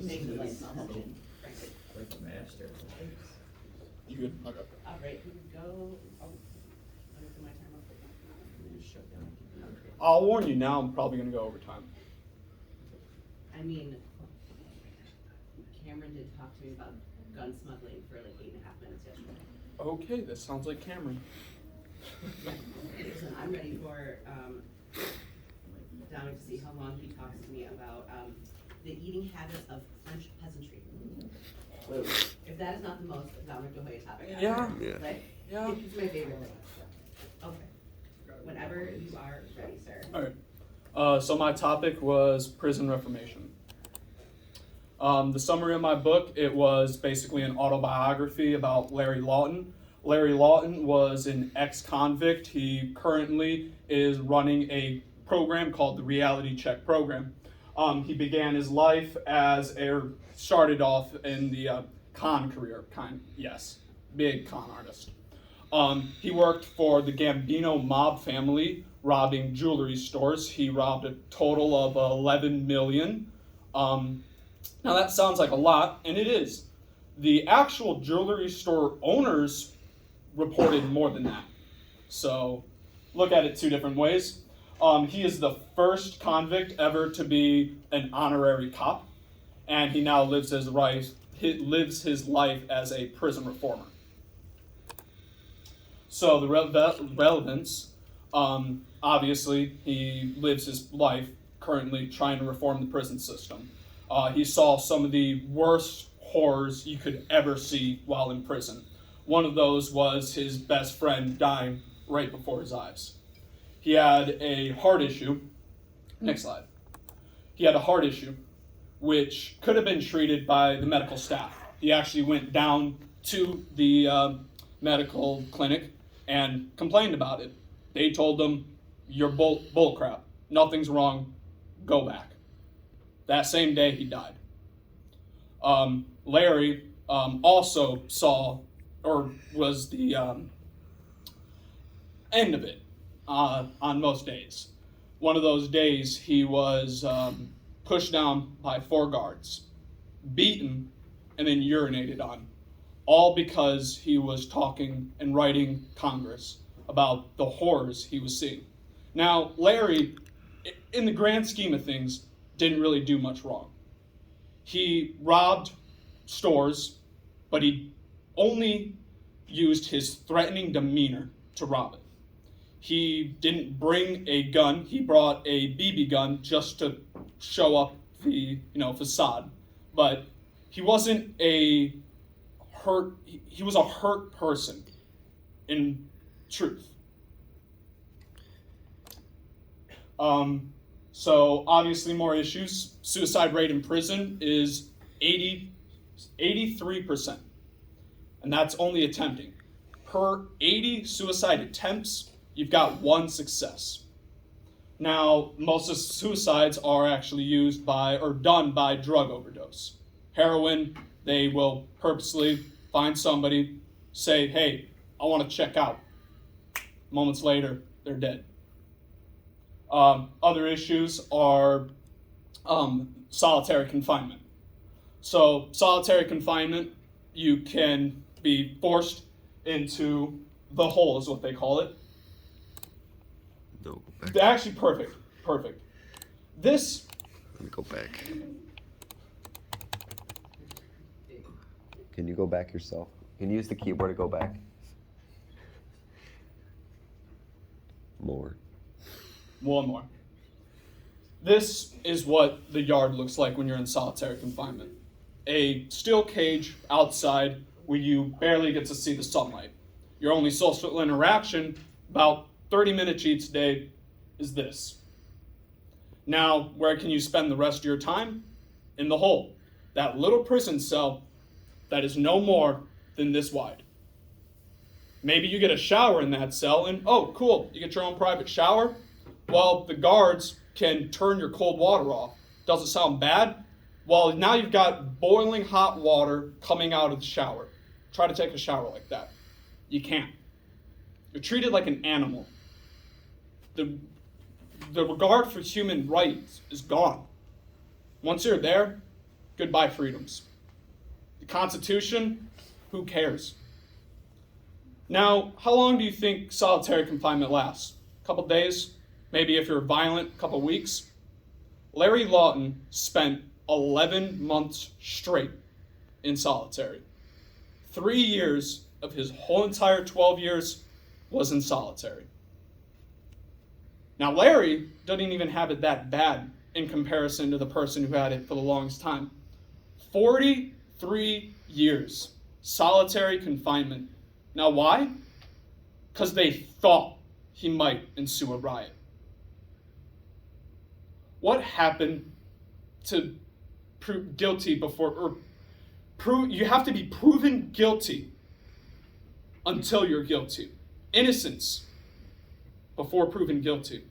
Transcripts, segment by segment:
Make the lights on. Like the master. You good? Okay. All right, here we go. Oh, let me put my timer up. Just shut down. I'll warn you now, I'm probably going to go over time. I mean, Cameron did talk to me about gun smuggling for like 8.5 minutes yesterday. Okay, that sounds like Cameron. Listen, I'm ready for Dominic to see how long he talks to me about the eating habits of French peasantry. If that is not the most Dominic De Hoya topic, Yeah. Like, Yeah. it's my favorite thing. Okay. Whenever you are ready, sir. All right. So my topic was Prison Reformation. The summary of my book, it was basically an autobiography about Larry Lawton. Larry Lawton was an ex-convict. He currently is running a program called the Reality Check Program. He began his life started off in the con career, big con artist. He worked for the Gambino mob family, robbing jewelry stores. He robbed a total of 11 million. Now that sounds like a lot, and it is. The actual jewelry store owners reported more than that. So look at it two different ways. He is the first convict ever to be an honorary cop, and he now lives his life as a prison reformer. So the relevance, obviously, he lives his life currently trying to reform the prison system. He saw some of the worst horrors you could ever see while in prison. One of those was his best friend dying right before his eyes. He had a heart issue. Next slide. He had a heart issue, which could have been treated by the medical staff. He actually went down to the medical clinic and complained about it. They told him, "You're bull crap. Nothing's wrong. Go back." That same day, he died. Larry also saw, or was the end of it on most days. One of those days, he was pushed down by 4 guards, beaten, and then urinated on, all because he was talking and writing Congress about the horrors he was seeing. Now, Larry, in the grand scheme of things, didn't really do much wrong. He robbed stores, but he only used his threatening demeanor to rob it. He didn't bring a gun. He brought a BB gun just to show up the facade. But he wasn't he was a hurt person in truth. So obviously more issues. Suicide rate in prison is 83%. And that's only attempting. Per 80 suicide attempts, you've got 1 success. Now, most of the suicides are actually done by drug overdose. Heroin, they will purposely find somebody, say, "Hey, I want to check out." Moments later, they're dead. Other issues are solitary confinement. So solitary confinement, you can be forced into the hole is what they call it. No, go back. They're actually perfect. This, Let me go back. Can you go back yourself? Can you use the keyboard to go back? More. one more. This is what the yard looks like when you're in solitary confinement. A steel cage outside where you barely get to see the sunlight. Your only social interaction, about 30 minutes each day, is this. Now, where can you spend the rest of your time? In the hole. That little prison cell that is no more than this wide. Maybe you get a shower in that cell and, oh, cool, you get your own private shower. Well, the guards can turn your cold water off. Doesn't sound bad? Well, now you've got boiling hot water coming out of the shower. Try to take a shower like that. You can't. You're treated like an animal. The regard for human rights is gone. Once you're there, goodbye freedoms. The Constitution, who cares? Now, how long do you think solitary confinement lasts? A couple days? Maybe if you're violent, a couple weeks? Larry Lawton spent 11 months straight in solitary. 3 years of his whole entire 12 years was in solitary. Now, Larry doesn't even have it that bad in comparison to the person who had it for the longest time. 43 years solitary confinement. Now, why? Because they thought he might ensue a riot. What happened to prove guilty you have to be proven guilty until you're guilty. Innocence before proven guilty.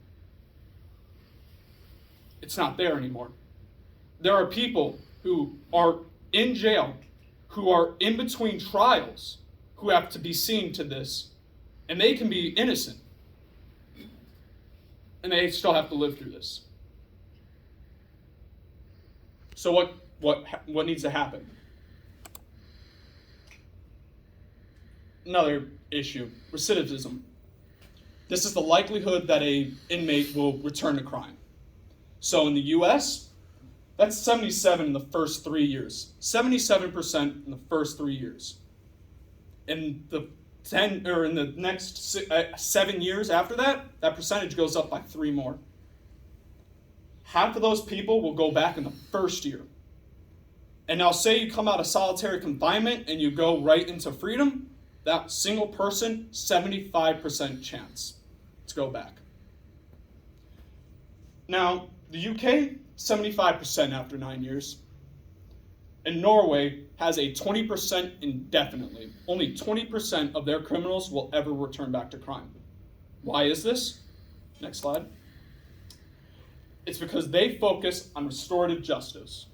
It's not there anymore. There are people who are in jail, who are in between trials, who have to be seen to this, and they can be innocent. And they still have to live through this. So what needs to happen? Another issue, recidivism. This is the likelihood that an inmate will return to crime. So in the US, that's 77 in the first 3 years. 77% in the first 3 years. In the next 7 years after that, that percentage goes up by 3 more. Half of those people will go back in the first year. And now say you come out of solitary confinement and you go right into freedom, that single person, 75% chance to go back. Now, the UK, 75% after 9 years. And Norway has a 20% indefinitely. Only 20% of their criminals will ever return back to crime. Why is this? Next slide. It's because they focus on restorative justice.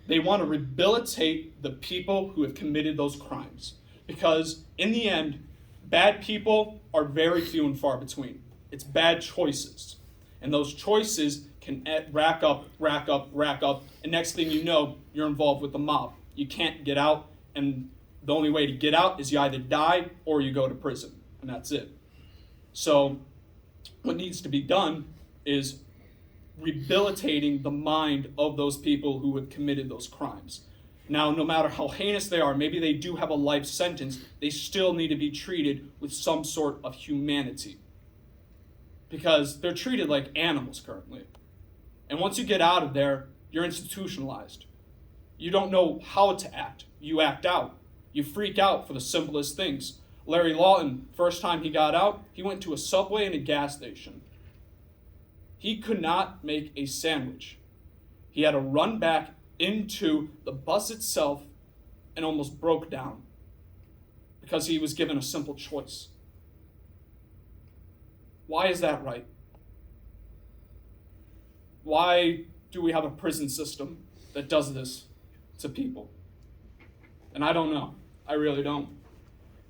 They want to rehabilitate the people who have committed those crimes. Because in the end, bad people are very few and far between. It's bad choices. And those choices can rack up, and next thing you know, you're involved with the mob. You can't get out, and the only way to get out is you either die or you go to prison, and that's it. So what needs to be done is rehabilitating the mind of those people who have committed those crimes. Now, no matter how heinous they are, maybe they do have a life sentence, they still need to be treated with some sort of humanity. Because they're treated like animals currently. And once you get out of there, you're institutionalized. You don't know how to act. You act out. You freak out for the simplest things. Larry Lawton, first time he got out, he went to a Subway and a gas station. He could not make a sandwich. He had to run back into the bus itself and almost broke down because he was given a simple choice. Why is that right? Why do we have a prison system that does this to people? And I don't know. I really don't.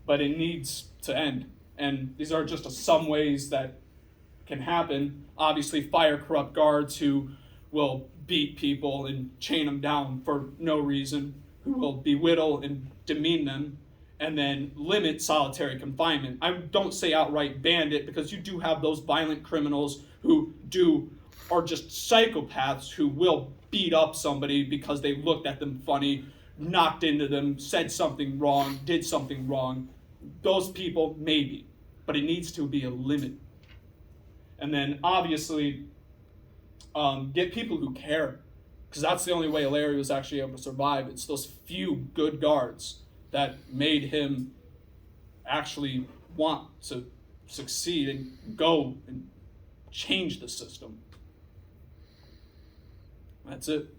But it needs to end. And these are just some ways that can happen. Obviously, fire corrupt guards who will beat people and chain them down for no reason, who will belittle and demean them, and then limit solitary confinement. I don't say outright ban it, because you do have those violent criminals who are just psychopaths who will beat up somebody because they looked at them funny, knocked into them, said something wrong, did something wrong. Those people, maybe. But it needs to be a limit. And then, obviously, get people who care. Because that's the only way Larry was actually able to survive. It's those few good guards that made him actually want to succeed and go and change the system. That's it.